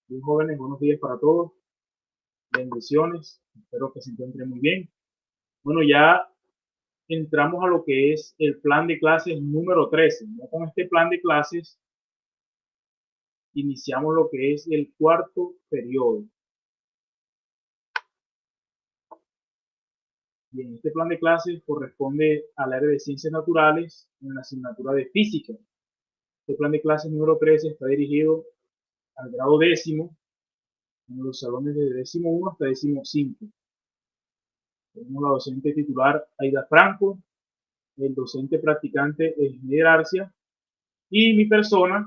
Bien, jóvenes, buenos días para todos. Bendiciones. Espero que se encuentren muy bien. Bueno, ya entramos a lo que es el plan de clases número 13. Ya con este plan de clases iniciamos lo que es el cuarto periodo. Bien, este plan de clases corresponde al área de ciencias naturales en la asignatura de física. Este plan de clases número 13 está dirigido al grado décimo, en los salones de décimo 1 hasta décimo 5. Tenemos la docente titular Aida Franco, el docente practicante Esmer Arcia y mi persona,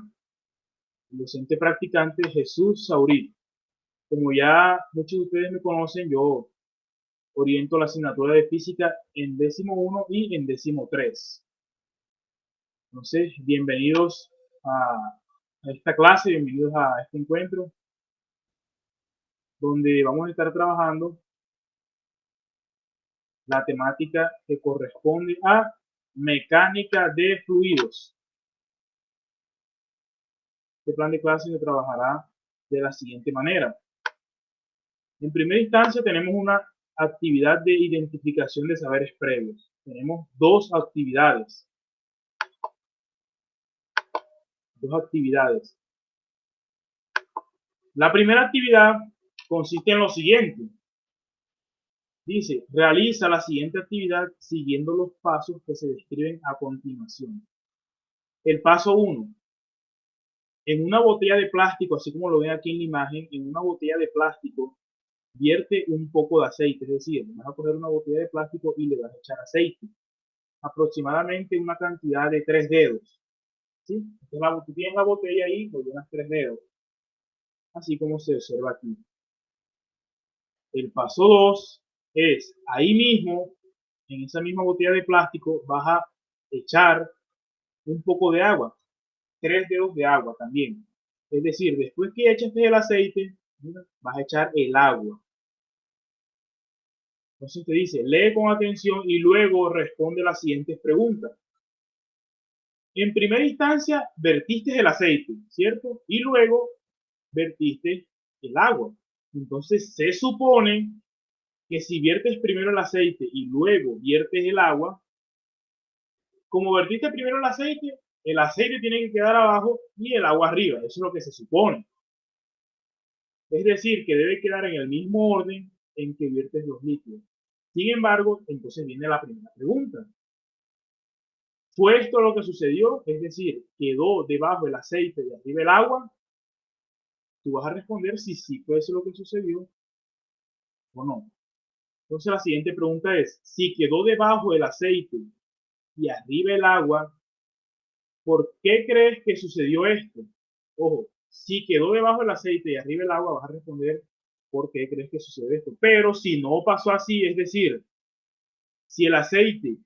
el docente practicante Jesús Saurí. Como ya muchos de ustedes me conocen, yo oriento la asignatura de física en décimo 1 y en décimo 3. Entonces, bienvenidos a esta clase, bienvenidos a este encuentro, donde vamos a estar trabajando la temática que corresponde a mecánica de fluidos. Este plan de clase se trabajará de la siguiente manera. En primera instancia tenemos una actividad de identificación de saberes previos. Tenemos dos actividades. La primera actividad consiste en lo siguiente. Dice, realiza la siguiente actividad siguiendo los pasos que se describen a continuación. El paso 1. En una botella de plástico, así como lo ven aquí en la imagen, en una botella de plástico vierte un poco de aceite, es decir, vas a coger una botella de plástico y le vas a echar aceite, aproximadamente una cantidad de 3 dedos. ¿Sí? Entonces, tú tienes la botella ahí, lo llenas 3 dedos, así como se observa aquí. El paso 2 es, ahí mismo, en esa misma botella de plástico, vas a echar un poco de agua, 3 dedos de agua también. Es decir, después que echaste el aceite, vas a echar el agua. Entonces te dice, lee con atención y luego responde las siguientes preguntas. En primera instancia, vertiste el aceite, ¿cierto? Y luego vertiste el agua. Entonces se supone que si viertes primero el aceite y luego viertes el agua, como vertiste primero el aceite tiene que quedar abajo y el agua arriba. Eso es lo que se supone. Es decir, que debe quedar en el mismo orden en que viertes los líquidos. Sin embargo, entonces viene la primera pregunta. ¿Fue esto lo que sucedió? Es decir, ¿quedó debajo el aceite y arriba el agua? Tú vas a responder si sí fue eso lo que sucedió o no. Entonces la siguiente pregunta es, si quedó debajo el aceite y arriba el agua, ¿por qué crees que sucedió esto? Ojo, si quedó debajo el aceite y arriba el agua, vas a responder por qué crees que sucede esto. Pero si no pasó así, es decir, si el aceite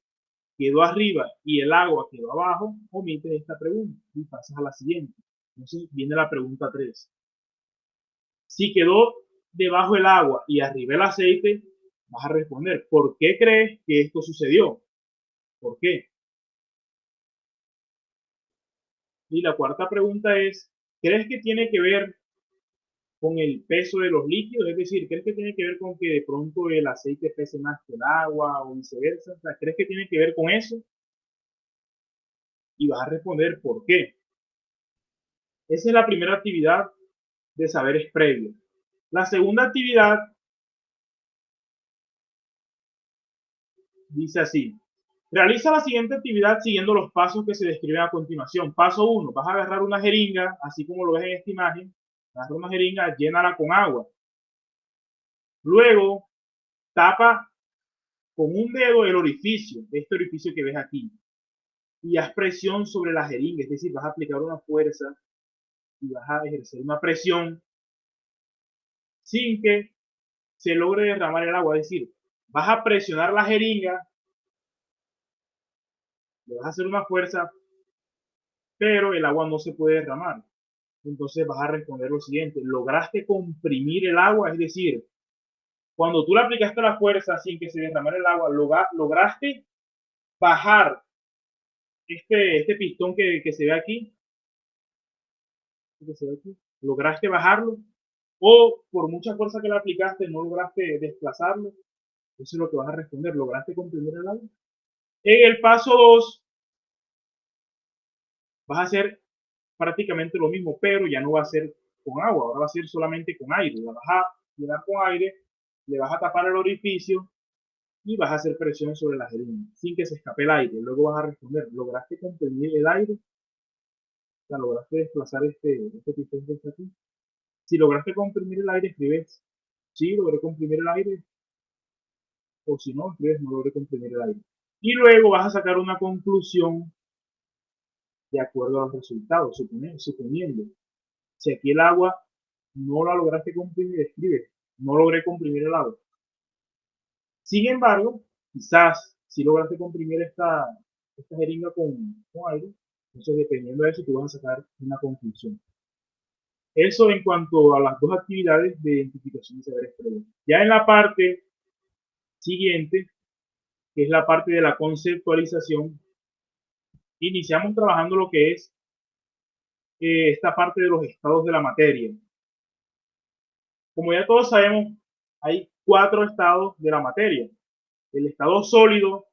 quedó arriba y el agua quedó abajo, omites esta pregunta y pasas a la siguiente. Entonces viene la pregunta 3. Si quedó debajo el agua y arriba el aceite, vas a responder, ¿por qué crees que esto sucedió? ¿Por qué? Y la cuarta pregunta es, ¿crees que tiene que ver con el peso de los líquidos? Es decir, ¿crees que tiene que ver con que de pronto el aceite pese más que el agua o viceversa? O sea, ¿crees que tiene que ver con eso? Y vas a responder, ¿por qué? Esa es la primera actividad de saberes previos. La segunda actividad dice así, realiza la siguiente actividad siguiendo los pasos que se describen a continuación. Paso 1, vas a agarrar una jeringa, así como lo ves en esta imagen, agarra una jeringa, llénala con agua. Luego, tapa con un dedo el orificio, este orificio que ves aquí, y haz presión sobre la jeringa, es decir, vas a aplicar una fuerza y vas a ejercer una presión sin que se logre derramar el agua, es decir, vas a presionar la jeringa, le vas a hacer una fuerza, pero el agua no se puede derramar. Entonces vas a responder lo siguiente, lograste comprimir el agua, es decir, cuando tú le aplicaste la fuerza sin que se derramara el agua, lograste bajar este pistón que se ve aquí, lograste bajarlo. o por mucha fuerza que le aplicaste no lograste desplazarlo, eso es lo que vas a responder, ¿lograste comprimir el aire? En el paso 2 vas a hacer prácticamente lo mismo, pero ya no va a ser con agua, ahora va a ser solamente con aire. La vas a llenar con aire, le vas a tapar el orificio y vas a hacer presión sobre la jeringa sin que se escape el aire. Luego vas a responder, ¿lograste comprimir el aire? O sea, ¿lograste desplazar este pistón que está aquí? Si lograste comprimir el aire, escribes, sí, logré comprimir el aire, o si no, escribes, no logré comprimir el aire. Y luego vas a sacar una conclusión de acuerdo a los resultados, suponiendo. Si aquí el agua no la lograste comprimir, escribe, no logré comprimir el agua. Sin embargo, quizás si lograste comprimir esta jeringa con aire, entonces dependiendo de eso, tú vas a sacar una conclusión. Eso en cuanto a las dos actividades de identificación de saberes previos. Ya en la parte siguiente, que es la parte de la conceptualización, iniciamos trabajando lo que es esta parte de los estados de la materia. Como ya todos sabemos, hay 4 estados de la materia. El estado sólido,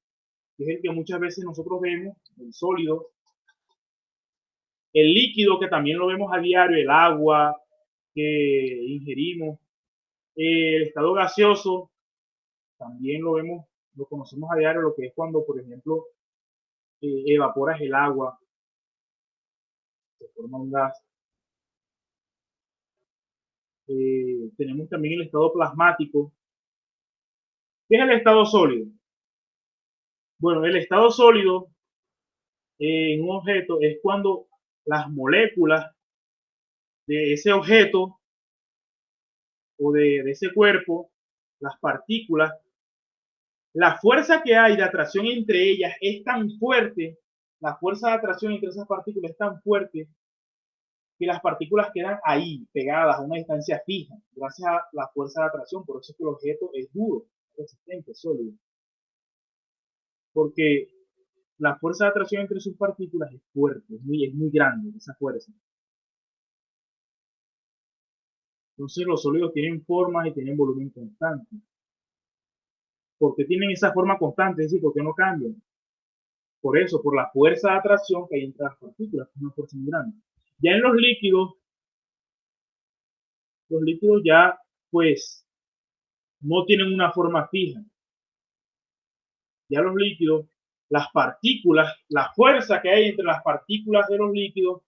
que es el que muchas veces nosotros vemos, el sólido. El líquido, que también lo vemos a diario, el agua que ingerimos. El estado gaseoso, también lo vemos, lo conocemos a diario, lo que es cuando, por ejemplo, evaporas el agua, se forma un gas. Tenemos también el estado plasmático. ¿Qué es el estado sólido? Bueno, el estado sólido en un objeto es cuando las moléculas de ese objeto o de ese cuerpo, las partículas, la fuerza que hay de atracción entre ellas es tan fuerte, la fuerza de atracción entre esas partículas es tan fuerte que las partículas quedan ahí, pegadas a una distancia fija, gracias a la fuerza de atracción. Por eso es que el objeto es duro, resistente, sólido. Porque la fuerza de atracción entre sus partículas es fuerte, es muy grande esa fuerza. Entonces los sólidos tienen formas y tienen volumen constante. ¿Por qué tienen esa forma constante? Es decir, ¿por qué no cambian? Por eso, por la fuerza de atracción que hay entre las partículas, que es una fuerza muy grande. Ya en los líquidos ya, pues, no tienen una forma fija. Ya los líquidos, las partículas, la fuerza que hay entre las partículas de los líquidos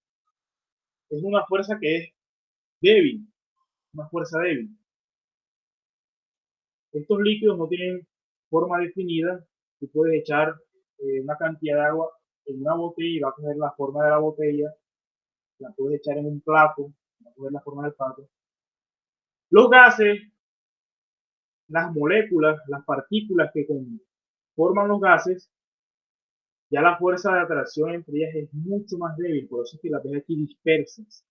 es una fuerza que es débil, una fuerza débil. Estos líquidos no tienen forma definida. Tú puedes echar una cantidad de agua en una botella y va a coger la forma de la botella. La puedes echar en un plato, va a coger la forma del plato. Los gases, las moléculas, las partículas que forman los gases, ya la fuerza de atracción entre ellas es mucho más débil, por eso es que las ves aquí dispersas.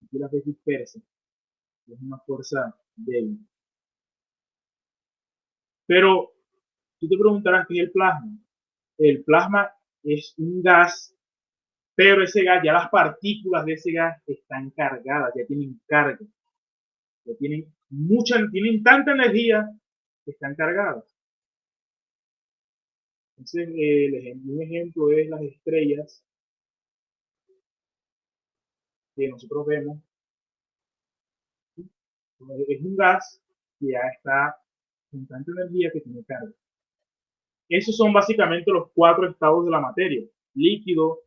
Aquí las ves dispersas, es una fuerza débil. Pero tú te preguntarás qué es el plasma. El plasma es un gas, pero ese gas, ya las partículas de ese gas están cargadas, ya tienen carga, ya tienen tanta energía que están cargadas. Entonces, un ejemplo es las estrellas que nosotros vemos. Es un gas que ya está con tanta energía que tiene carga. Esos son básicamente los 4 estados de la materia: líquido,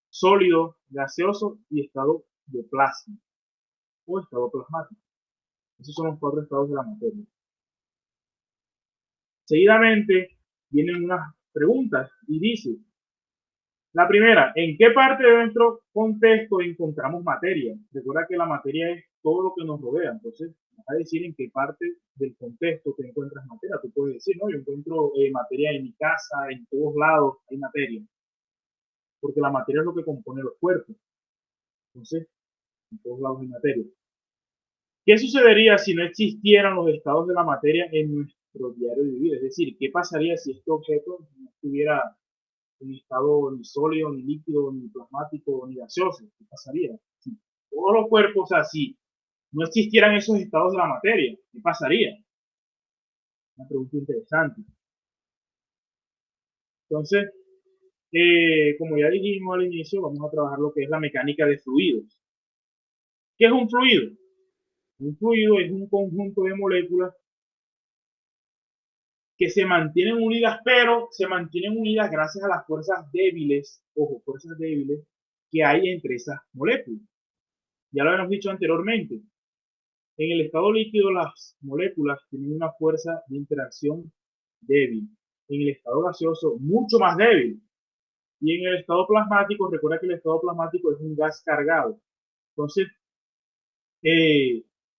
sólido, gaseoso y estado de plasma o estado plasmático. Esos son los 4 estados de la materia. Seguidamente vienen unas preguntas y dice, la primera, ¿en qué parte de nuestro contexto encontramos materia? Recuerda que la materia es todo lo que nos rodea, entonces vas a decir en qué parte del contexto te encuentras materia. Tú puedes decir, no, yo encuentro materia en mi casa, en todos lados hay materia, porque la materia es lo que compone los cuerpos. Entonces, en todos lados hay materia. ¿Qué sucedería si no existieran los estados de la materia en nuestro diario de vida? Es decir, ¿qué pasaría si este objeto no estuviera en estado ni sólido, ni líquido, ni plasmático, ni gaseoso? ¿Qué pasaría? Si todos los cuerpos, así, no existieran esos estados de la materia, ¿qué pasaría? Una pregunta interesante. Entonces, como ya dijimos al inicio, vamos a trabajar lo que es la mecánica de fluidos. ¿Qué es un fluido? Un fluido es un conjunto de moléculas que se mantienen unidas, pero se mantienen unidas gracias a las fuerzas débiles, ojo, fuerzas débiles que hay entre esas moléculas. Ya lo habíamos dicho anteriormente. En el estado líquido, las moléculas tienen una fuerza de interacción débil. En el estado gaseoso, mucho más débil. Y en el estado plasmático, recuerda que el estado plasmático es un gas cargado. Entonces,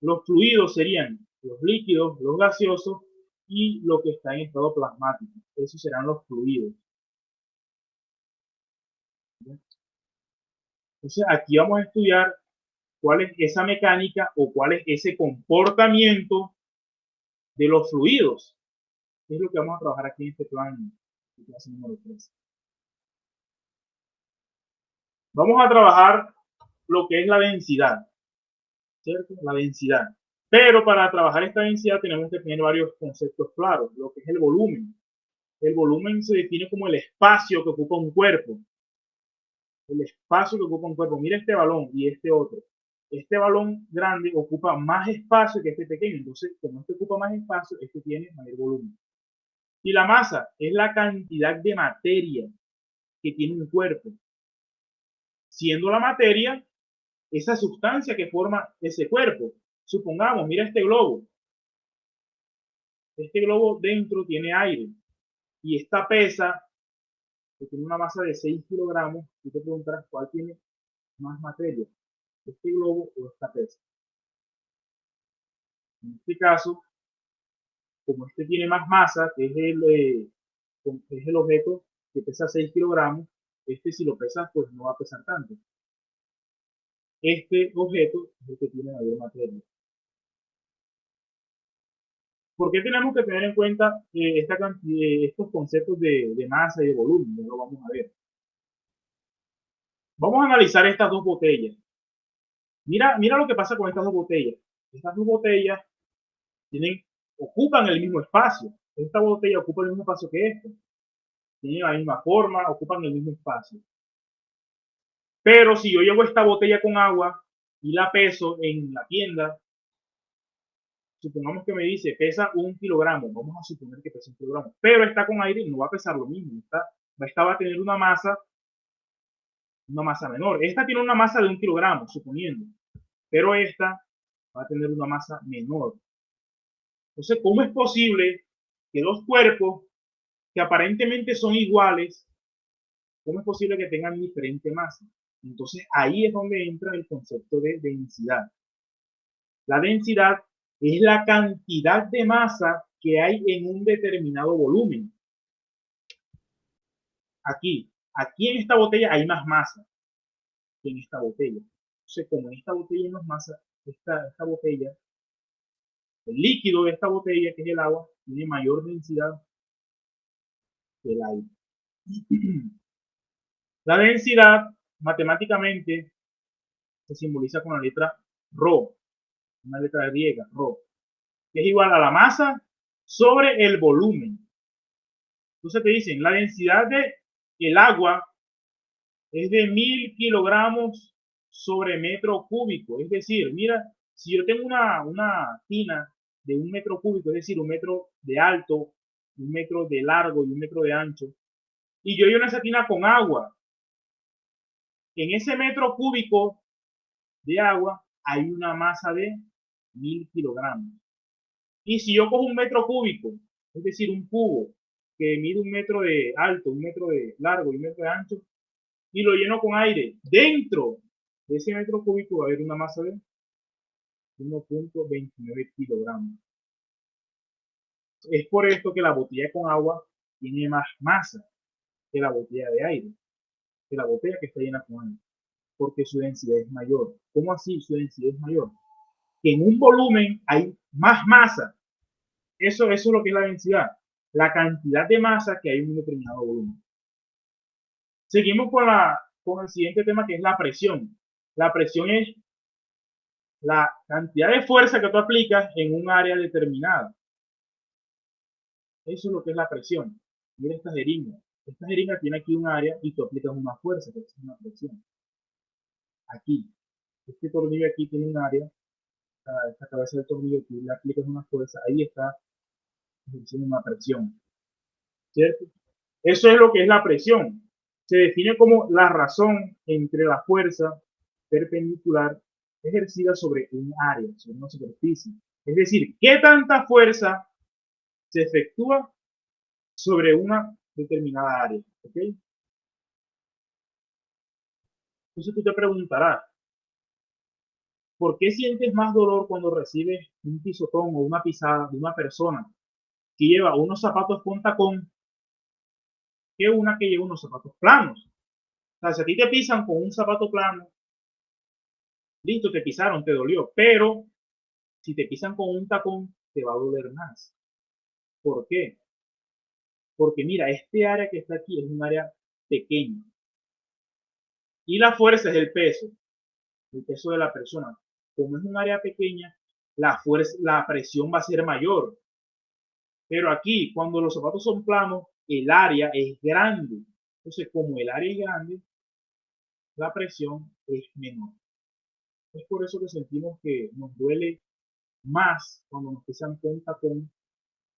los fluidos serían los líquidos, los gaseosos y lo que está en estado plasmático. Esos serán los fluidos. Entonces, aquí vamos a estudiar cuál es esa mecánica o cuál es ese comportamiento de los fluidos. Es lo que vamos a trabajar aquí en este plan, clase número 3. Vamos a trabajar lo que es la densidad, ¿cierto? La densidad. Pero para trabajar esta densidad tenemos que tener varios conceptos claros. Lo que es el volumen. El volumen se define como el espacio que ocupa un cuerpo. El espacio que ocupa un cuerpo. Mira este balón y este otro. Este balón grande ocupa más espacio que este pequeño. Entonces, como este ocupa más espacio, este tiene mayor volumen. Y la masa es la cantidad de materia que tiene un cuerpo. Siendo la materia esa sustancia que forma ese cuerpo. Supongamos, mira este globo. Este globo dentro tiene aire y esta pesa, que tiene una masa de 6 kilogramos. Tú te preguntarás cuál tiene más materia, este globo o esta pesa. En este caso, como este tiene más masa, que es el objeto que pesa 6 kilogramos, este si lo pesas, pues no va a pesar tanto. Este objeto es el que tiene mayor materia. ¿Por qué tenemos que tener en cuenta estos conceptos de masa y de volumen? Ya lo vamos a ver. Vamos a analizar estas dos botellas. Mira lo que pasa con estas dos botellas. Estas dos botellas ocupan el mismo espacio. Esta botella ocupa el mismo espacio que esta. Tienen la misma forma, ocupan el mismo espacio. Pero si yo llevo esta botella con agua y la peso en la tienda, supongamos que me dice pesa 1 kilogramo, vamos a suponer que pesa 1 kilogramo, pero está con aire y no va a pesar lo mismo. Esta va a tener una masa menor. Esta tiene una masa de 1 kilogramo, suponiendo, pero esta va a tener una masa menor. Entonces, ¿cómo es posible que dos cuerpos que aparentemente son iguales, cómo es posible que tengan diferente masa? Entonces, ahí es donde entra el concepto de densidad. La densidad es la cantidad de masa que hay en un determinado volumen. Aquí en esta botella hay más masa que en esta botella. Entonces, como en esta botella hay más masa, esta botella, el líquido de esta botella, que es el agua, tiene mayor densidad que el aire. La densidad, matemáticamente, se simboliza con la letra Rho, una letra griega, Rho, que es igual a la masa sobre el volumen. Entonces te dicen, la densidad del agua es de 1000 kilogramos sobre metro cúbico. Es decir, mira, si yo tengo una tina de 1 metro cúbico, es decir, 1 metro de alto, 1 metro de largo y 1 metro de ancho, y yo lleno esa tina con agua, en ese metro cúbico de agua hay una masa de 1000 kilogramos. Y si yo cojo 1 metro cúbico, es decir, un cubo que mide 1 metro de alto, 1 metro de largo y 1 metro de ancho, y lo lleno con aire, dentro de ese metro cúbico va a haber una masa de 1.29 kilogramos. Es por esto que la botella con agua tiene más masa que la botella de aire, que la botella que está llena con aire, porque su densidad es mayor. ¿Cómo así su densidad es mayor? Que en un volumen hay más masa. Eso es lo que es la densidad, la cantidad de masa que hay en un determinado volumen. Seguimos con el siguiente tema, que es la presión. La presión es la cantidad de fuerza que tú aplicas en un área determinada. Eso es lo que es la presión. Mira esta jeringa. Esta jeringa tiene aquí un área y tú aplicas una fuerza, que es una presión. Aquí, este tornillo aquí tiene un área, esta cabeza del tornillo aquí le aplicas una fuerza, ahí está ejerciendo una presión, ¿cierto? Eso es lo que es la presión. Se define como la razón entre la fuerza perpendicular ejercida sobre un área, sobre una superficie. Es decir, ¿qué tanta fuerza se efectúa sobre una determinada área? ¿Okay? Entonces tú te preguntarás, ¿por qué sientes más dolor cuando recibes un pisotón o una pisada de una persona que lleva unos zapatos con tacón que una que lleva unos zapatos planos? O sea, si a ti te pisan con un zapato plano, listo, te pisaron, te dolió, pero si te pisan con un tacón, te va a doler más. ¿Por qué? Porque mira, este área que está aquí es un área pequeña y la fuerza es el peso de la persona. Como es un área pequeña, la fuerza, la presión va a ser mayor. Pero aquí, cuando los zapatos son planos, el área es grande. Entonces, como el área es grande, la presión es menor. Es por eso que sentimos que nos duele más cuando nos pisan con tacón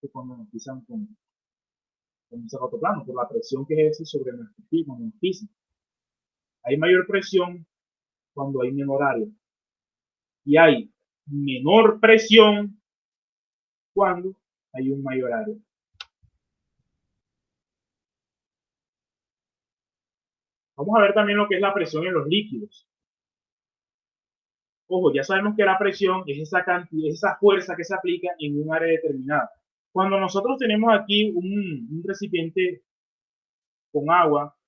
que cuando nos pisan con un zapato plano, por la presión que ejerce sobre nuestro pie cuando nos pisan. Hay mayor presión cuando hay menor área. Y hay menor presión cuando hay un mayor área. Vamos a ver también lo que es la presión en los líquidos. Ojo, ya sabemos que la presión es esa cantidad, es esa fuerza que se aplica en un área determinada. Cuando nosotros tenemos aquí un recipiente con agua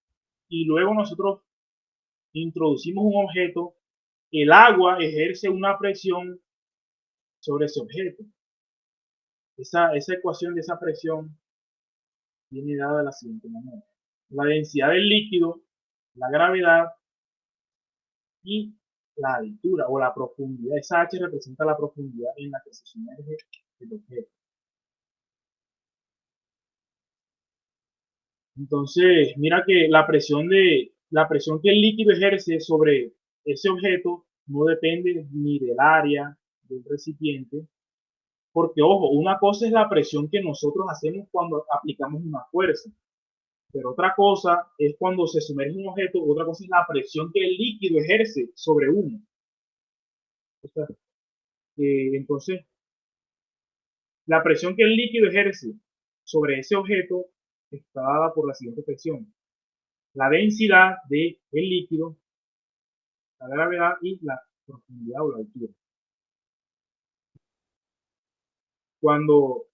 y luego nosotros introducimos un objeto, el agua ejerce una presión sobre ese objeto. Esa ecuación de esa presión viene dada de la siguiente manera. La densidad del líquido, la gravedad y la altura o la profundidad. Esa H representa la profundidad en la que se sumerge el objeto. Entonces, mira que la presión que el líquido ejerce sobre ese objeto no depende ni del área del recipiente, porque ojo, una cosa es la presión que nosotros hacemos cuando aplicamos una fuerza, pero otra cosa es cuando se sumerge un objeto, otra cosa es la presión que el líquido ejerce sobre uno. O sea, entonces, la presión que el líquido ejerce sobre ese objeto está dada por la siguiente presión. La densidad del líquido, la gravedad y la profundidad o la altura. Cuando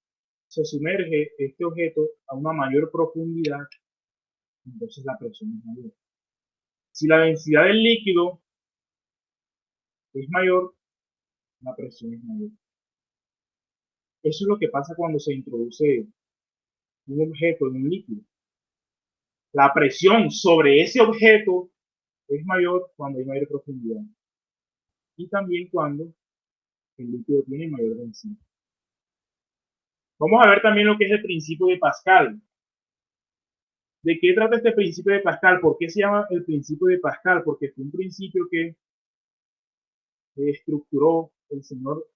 se sumerge este objeto a una mayor profundidad, entonces la presión es mayor. Si la densidad del líquido es mayor, la presión es mayor. Eso es lo que pasa cuando se introduce un objeto en un líquido. La presión sobre ese objeto es mayor cuando hay mayor profundidad y también cuando el líquido tiene mayor densidad. Vamos a ver también lo que es el principio de Pascal. ¿De qué trata este principio de Pascal? ¿Por qué se llama el principio de Pascal? Porque fue un principio que estructuró el señor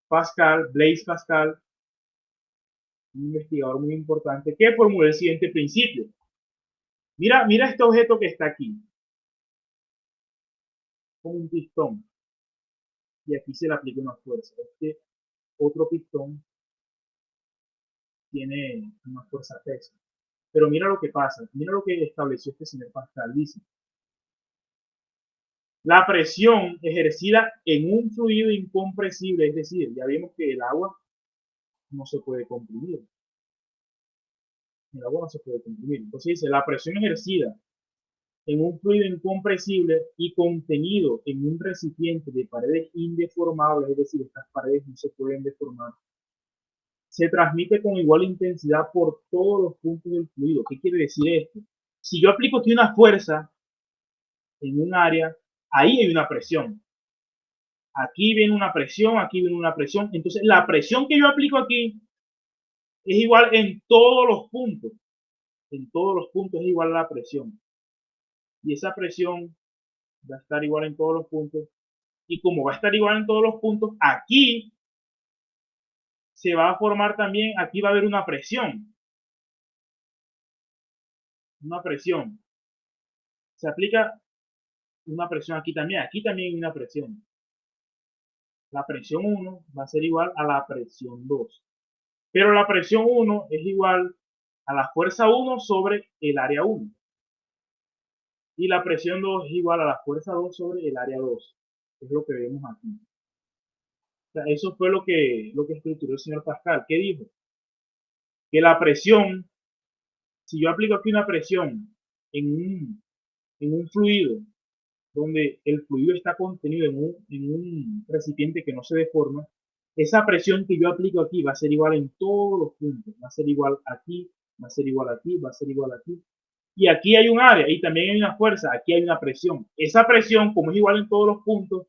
Pascal, Blaise Pascal, un investigador muy importante, que formuló el siguiente principio. Mira este objeto que está aquí, como un pistón, y aquí se le aplica una fuerza. Este otro pistón tiene una fuerza peso. Pero mira lo que pasa, mira lo que estableció este señor Pascal. Dice, la presión ejercida en un fluido incompresible, es decir, ya vimos que el agua no se puede comprimir. El agua no se puede comprimir. Entonces dice, la presión ejercida en un fluido incompresible y contenido en un recipiente de paredes indeformables, es decir, estas paredes no se pueden deformar, se transmite con igual intensidad por todos los puntos del fluido. ¿Qué quiere decir esto? Si yo aplico aquí una fuerza en un área, ahí hay una presión. Aquí viene una presión, aquí viene una presión. Entonces, la presión que yo aplico aquí es igual en todos los puntos. En todos los puntos es igual a la presión. Y esa presión va a estar igual en todos los puntos. Y como va a estar igual en todos los puntos, aquí se va a formar también, aquí va a haber una presión. Una presión. Se aplica una presión aquí también hay una presión. La presión 1 va a ser igual a la presión 2. Pero la presión 1 es igual a la fuerza 1 sobre el área 1. Y la presión 2 es igual a la fuerza 2 sobre el área 2. Es lo que vemos aquí. O sea, eso fue lo que estructuró el señor Pascal. ¿Qué dijo? Que la presión, si yo aplico aquí una presión en un fluido, donde el fluido está contenido en un recipiente que no se deforma, esa presión que yo aplico aquí va a ser igual en todos los puntos. Va a ser igual aquí, va a ser igual aquí, va a ser igual aquí. Y aquí hay un área y también hay una fuerza, aquí hay una presión. Esa presión, como es igual en todos los puntos,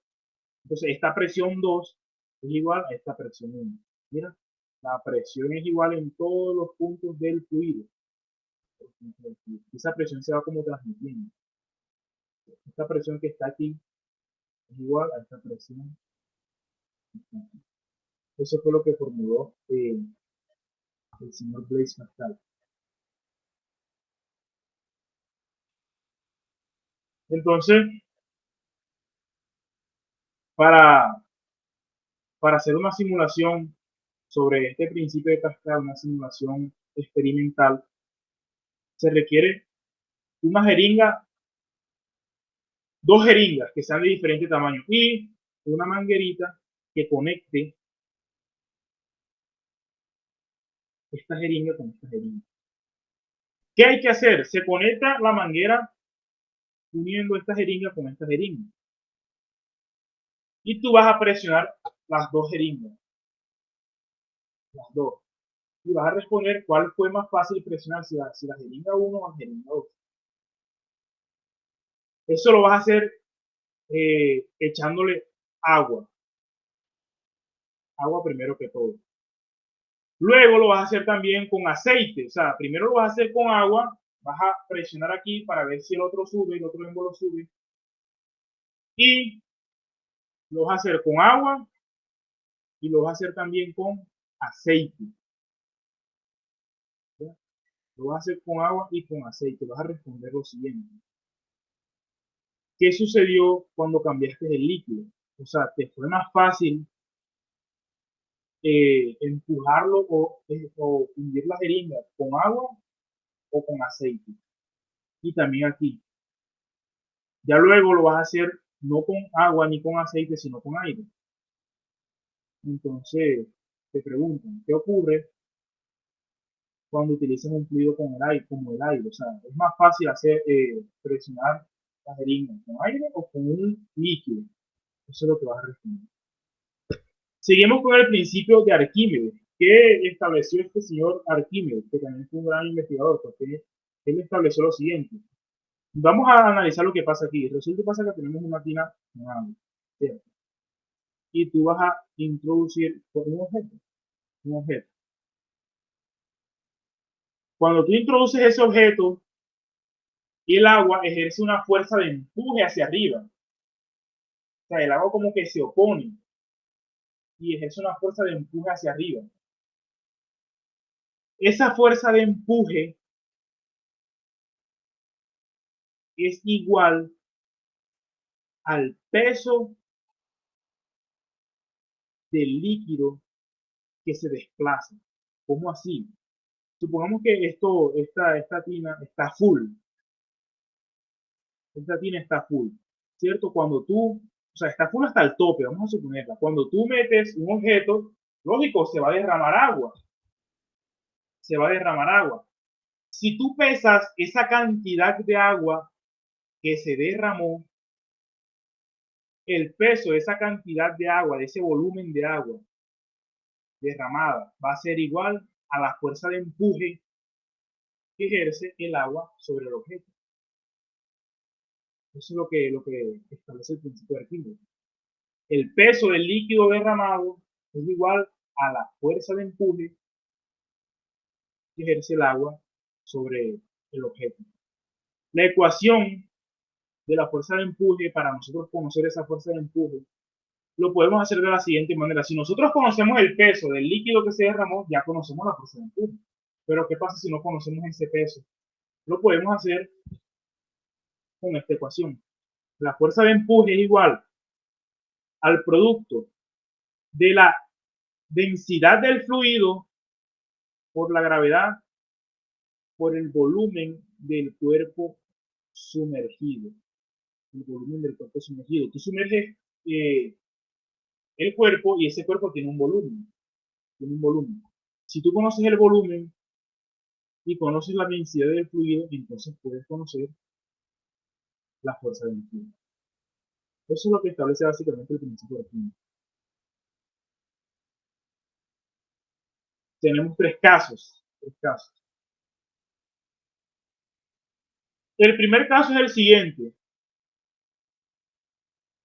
entonces esta presión 2 es igual a esta presión 1. Mira, la presión es igual en todos los puntos del fluido. Esa presión se va como transmitiendo. Esta presión que está aquí es igual a esta presión. Eso fue lo que formuló el señor Blaise Pascal. Entonces, para, para hacer una simulación sobre este principio de Pascal, una simulación experimental, se requiere una jeringa, dos jeringas que sean de diferente tamaño y una manguerita que conecte esta jeringa con esta jeringa. ¿Qué hay que hacer? Se conecta la manguera uniendo esta jeringa con esta jeringa. Y tú vas a presionar las dos jeringas. Las dos. Y vas a responder cuál fue más fácil presionar, si la jeringa 1 o la jeringa 2. Eso lo vas a hacer echándole agua. Agua primero que todo. Luego lo vas a hacer también con aceite. O sea, primero lo vas a hacer con agua. Vas a presionar aquí para ver si el otro sube, el otro émbolo sube. Y lo vas a hacer con agua y lo vas a hacer también con aceite. ¿Ya? Lo vas a hacer con agua y con aceite. Vas a responder lo siguiente. ¿Qué sucedió cuando cambiaste el líquido? O sea, ¿te fue más fácil empujarlo o hundir la jeringa con agua o con aceite? Y también aquí. Ya luego lo vas a hacer no con agua ni con aceite, sino con aire. Entonces, te preguntan, ¿qué ocurre cuando utilizas un fluido con el aire, como el aire? O sea, ¿es más fácil presionar la jeringa con aire o con un líquido? Eso es lo que vas a responder. Seguimos con el principio de Arquímedes, que estableció este señor Arquímedes, que también fue un gran investigador, porque él estableció lo siguiente. Vamos a analizar lo que pasa aquí. Resulta que pasa que tenemos una tina con agua, ¿cierto? Y tú vas a introducir un objeto, un objeto. Cuando tú introduces ese objeto, el agua ejerce una fuerza de empuje hacia arriba. O sea, el agua como que se opone y ejerce una fuerza de empuje hacia arriba. Esa fuerza de empuje es igual al peso del líquido que se desplaza. ¿Cómo así? Supongamos que esta tina está full. Esta tina está full, ¿cierto? O sea, está full hasta el tope, vamos a suponerla. Cuando tú metes un objeto, lógico, se va a derramar agua. Se va a derramar agua. Si tú pesas esa cantidad de agua que se derramó, el peso de esa cantidad de agua, de ese volumen de agua derramada, va a ser igual a la fuerza de empuje que ejerce el agua sobre el objeto. Eso es lo que establece el principio de Arquímedes. el peso del líquido derramado es igual a la fuerza de empuje que ejerce el agua sobre el objeto. La ecuación de la fuerza de empuje, para nosotros conocer esa fuerza de empuje, lo podemos hacer de la siguiente manera. Si nosotros conocemos el peso del líquido que se derramó, ya conocemos la fuerza de empuje. Pero ¿qué pasa si no conocemos ese peso? Lo podemos hacer con esta ecuación. La fuerza de empuje es igual al producto de la densidad del fluido por la gravedad por el volumen del cuerpo sumergido. El volumen del cuerpo sumergido. Tú sumerges el cuerpo y ese cuerpo tiene un volumen. Tiene un volumen. Si tú conoces el volumen y conoces la densidad del fluido, entonces puedes conocer la fuerza del fluido. Eso es lo que establece básicamente el principio de química. Tenemos tres casos. El primer caso es el siguiente.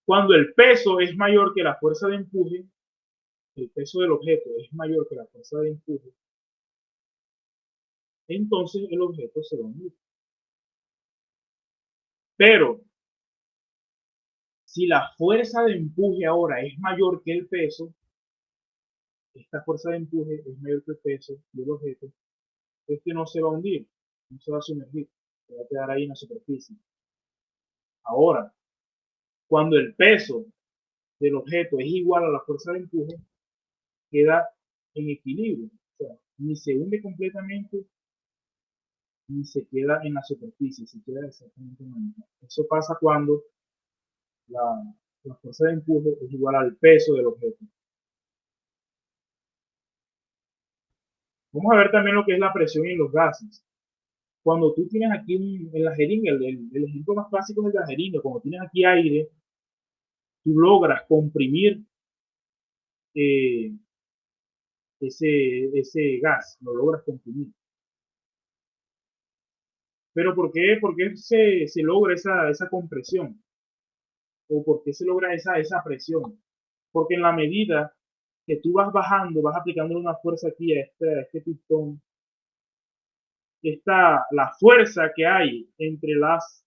Cuando el peso es mayor que la fuerza de empuje, el peso del objeto es mayor que la fuerza de empuje, entonces el objeto se va a hundir. Pero si la fuerza de empuje ahora es mayor que el peso, esta fuerza de empuje es mayor que el peso del objeto, este no se va a hundir, no se va a sumergir, se va a quedar ahí en la superficie. Ahora, cuando el peso del objeto es igual a la fuerza de empuje, queda en equilibrio. O sea, ni se hunde completamente, ni se queda en la superficie, se queda exactamente en la mitad. Eso pasa cuando la fuerza de empuje es igual al peso del objeto. Vamos a ver también lo que es la presión en los gases. Cuando tú tienes aquí en la jeringa, el ejemplo más clásico es el de la jeringa, cuando tienes aquí aire, tú logras comprimir eh, ese gas, lo logras comprimir. ¿Pero por qué? ¿Por qué se logra esa compresión? ¿O por qué se logra esa presión? Porque en la medida que tú vas bajando, vas aplicando una fuerza aquí a este pistón, la fuerza que hay entre las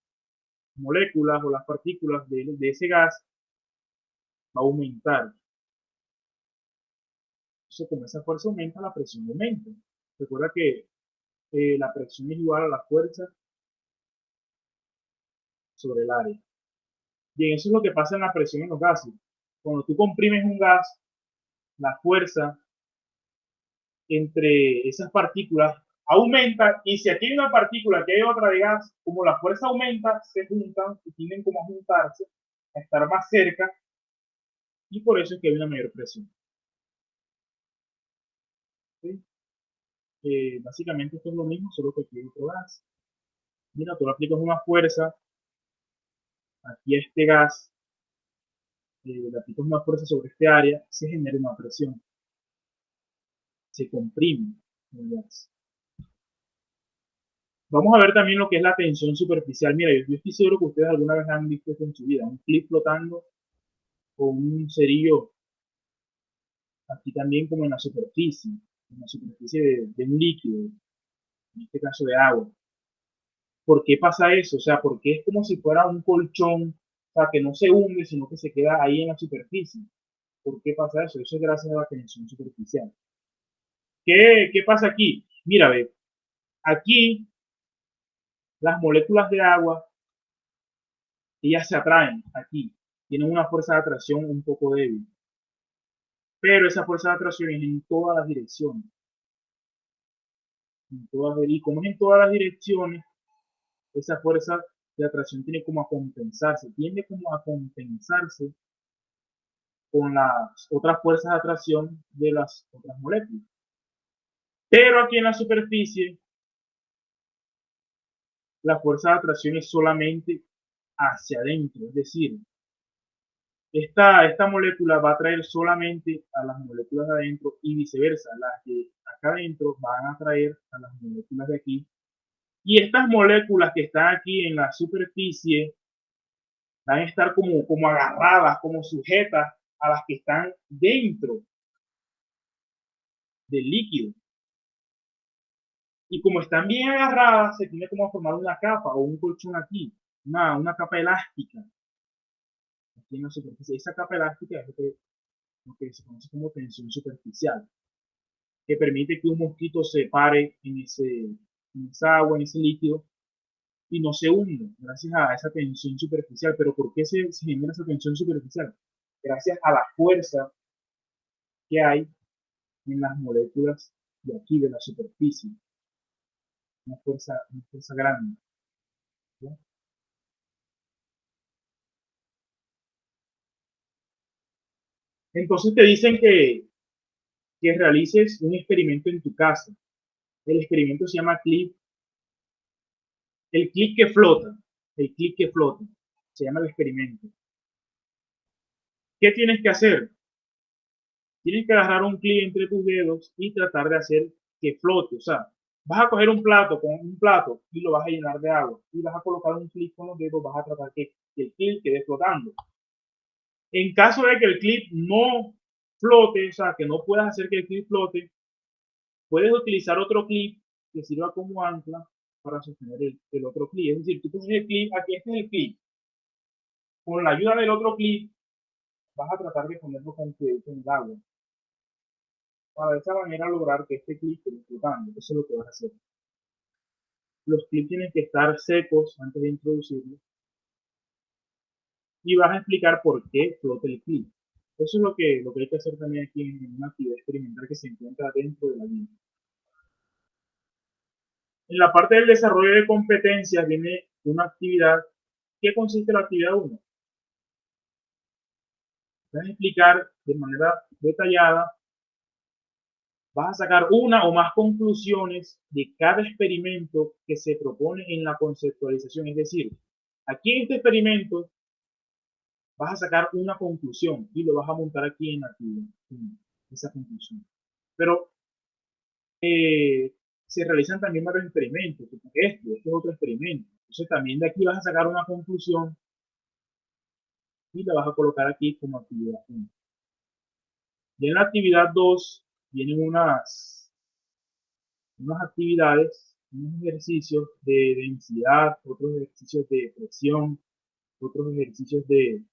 moléculas o las partículas de ese gas va a aumentar. Entonces, como esa fuerza aumenta, la presión aumenta. Recuerda que la presión es igual a la fuerza sobre el área. Bien, eso es lo que pasa en la presión en los gases. Cuando tú comprimes un gas, la fuerza entre esas partículas aumenta, y si aquí hay una partícula, aquí hay otra de gas, como la fuerza aumenta, se juntan y tienden como a juntarse, a estar más cerca, y por eso es que hay una mayor presión. ¿Sí? Básicamente esto es lo mismo, solo que aquí hay otro gas. Mira, tú le aplicas una fuerza aquí a este gas, le aplicas una fuerza sobre este área, se genera una presión, se comprime el gas. Vamos a ver también lo que es la tensión superficial. Mira, yo estoy seguro que ustedes alguna vez han visto esto en su vida, un clip flotando con un cerillo aquí también como en la superficie de un líquido, en este caso de agua. ¿Por qué pasa eso? O sea, porque es como si fuera un colchón, o sea, que no se hunde, sino que se queda ahí en la superficie. ¿Por qué pasa eso? Eso es gracias a la tensión superficial. ¿Qué pasa aquí? Mira, ve, aquí las moléculas de agua, ellas se atraen aquí, tienen una fuerza de atracción un poco débil, pero esa fuerza de atracción es en todas las direcciones. Y como es en todas las direcciones, esa fuerza de atracción tiene como a compensarse, tiende como a compensarse con las otras fuerzas de atracción de las otras moléculas. Pero aquí en la superficie, la fuerza de atracción es solamente hacia adentro, es decir, esta molécula va a atraer solamente a las moléculas de adentro y viceversa, las de acá adentro van a atraer a las moléculas de aquí. Y estas moléculas que están aquí en la superficie van a estar como agarradas, como sujetas a las que están dentro del líquido. Y como están bien agarradas, se tiene como formar una capa o un colchón aquí, una capa elástica aquí en la superficie. Esa capa elástica es lo que se conoce como tensión superficial, que permite que un mosquito se pare en esa agua, en ese líquido, y no se hunde gracias a esa tensión superficial. ¿Pero por qué se genera esa tensión superficial? Gracias a la fuerza que hay en las moléculas de aquí, de la superficie. Una fuerza grande, ¿no? Entonces te dicen que realices un experimento en tu casa. El experimento se llama el clip que flota. El clip que flota. Se llama el experimento. ¿Qué tienes que hacer? Tienes que agarrar un clip entre tus dedos y tratar de hacer que flote. O sea, vas a coger un plato con un plato y lo vas a llenar de agua. Y vas a colocar un clip con los dedos, vas a tratar que el clip quede flotando. En caso de que el clip no flote, o sea, que no puedas hacer que el clip flote, puedes utilizar otro clip que sirva como ancla para sostener el otro clip. Es decir, tú pones el clip, aquí este es el clip. Con la ayuda del otro clip, vas a tratar de ponerlo con cuidado en el agua. Para de esa manera lograr que este clip esté flotando. Eso es lo que vas a hacer. Los clips tienen que estar secos antes de introducirlos. Y vas a explicar por qué flota el clip. Eso es lo que hay que hacer también aquí en una actividad experimental que se encuentra dentro de la línea. En la parte del desarrollo de competencias viene una actividad. ¿Qué consiste la actividad 1? Vas a explicar de manera detallada, vas a sacar una o más conclusiones de cada experimento que se propone en la conceptualización. Es decir, aquí en este experimento vas a sacar una conclusión y lo vas a montar aquí en la actividad, esa conclusión. Pero se realizan también varios experimentos, como este es otro experimento. Entonces también de aquí vas a sacar una conclusión y la vas a colocar aquí como actividad 1. Y en la actividad 2 vienen unas actividades, unos ejercicios de densidad, otros ejercicios de presión, otros ejercicios de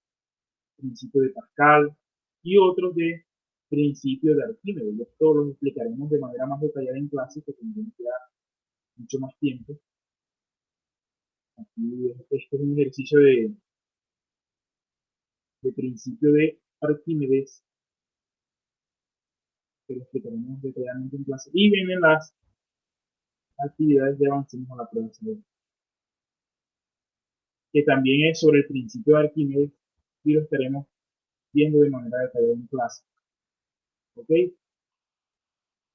principio de Pascal y otros de principio de Arquímedes. Esto lo explicaremos de manera más detallada en clase, que tendremos ya mucho más tiempo. Aquí este es un ejercicio de principio de Arquímedes, que lo explicaremos detalladamente en clase. Y vienen las actividades de avancemos a la prueba de que también es sobre el principio de Arquímedes y lo estaremos viendo de manera detallada en clase. ¿Ok?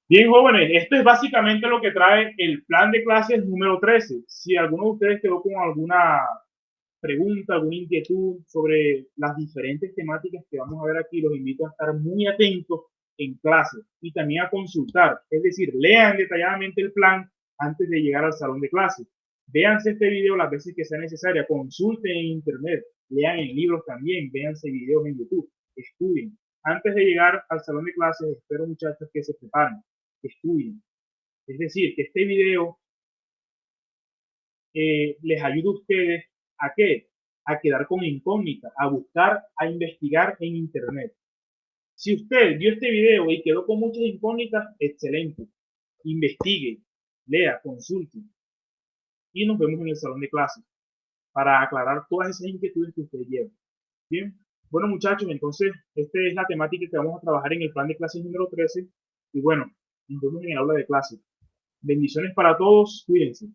Bien, jóvenes, esto es básicamente lo que trae el plan de clases número 13. Si alguno de ustedes quedó con alguna pregunta, alguna inquietud sobre las diferentes temáticas que vamos a ver aquí, los invito a estar muy atentos en clase y también a consultar. Es decir, lean detalladamente el plan antes de llegar al salón de clases. Véanse este video las veces que sea necesaria, consulten en internet, lean en libros también, véanse videos en YouTube, estudien. Antes de llegar al salón de clases, espero muchachos que se preparen, que estudien. Es decir, que este video les ayude a ustedes a qué? A quedar con incógnita, a buscar, a investigar en internet. Si usted vio este video y quedó con muchas incógnitas, excelente. Investigue, lea, consulte y nos vemos en el salón de clases para aclarar todas esas inquietudes que usted lleva. Bien, bueno muchachos, entonces esta es la temática que vamos a trabajar en el plan de clases número 13 y bueno, nos vemos en el aula de clases. Bendiciones para todos, cuídense.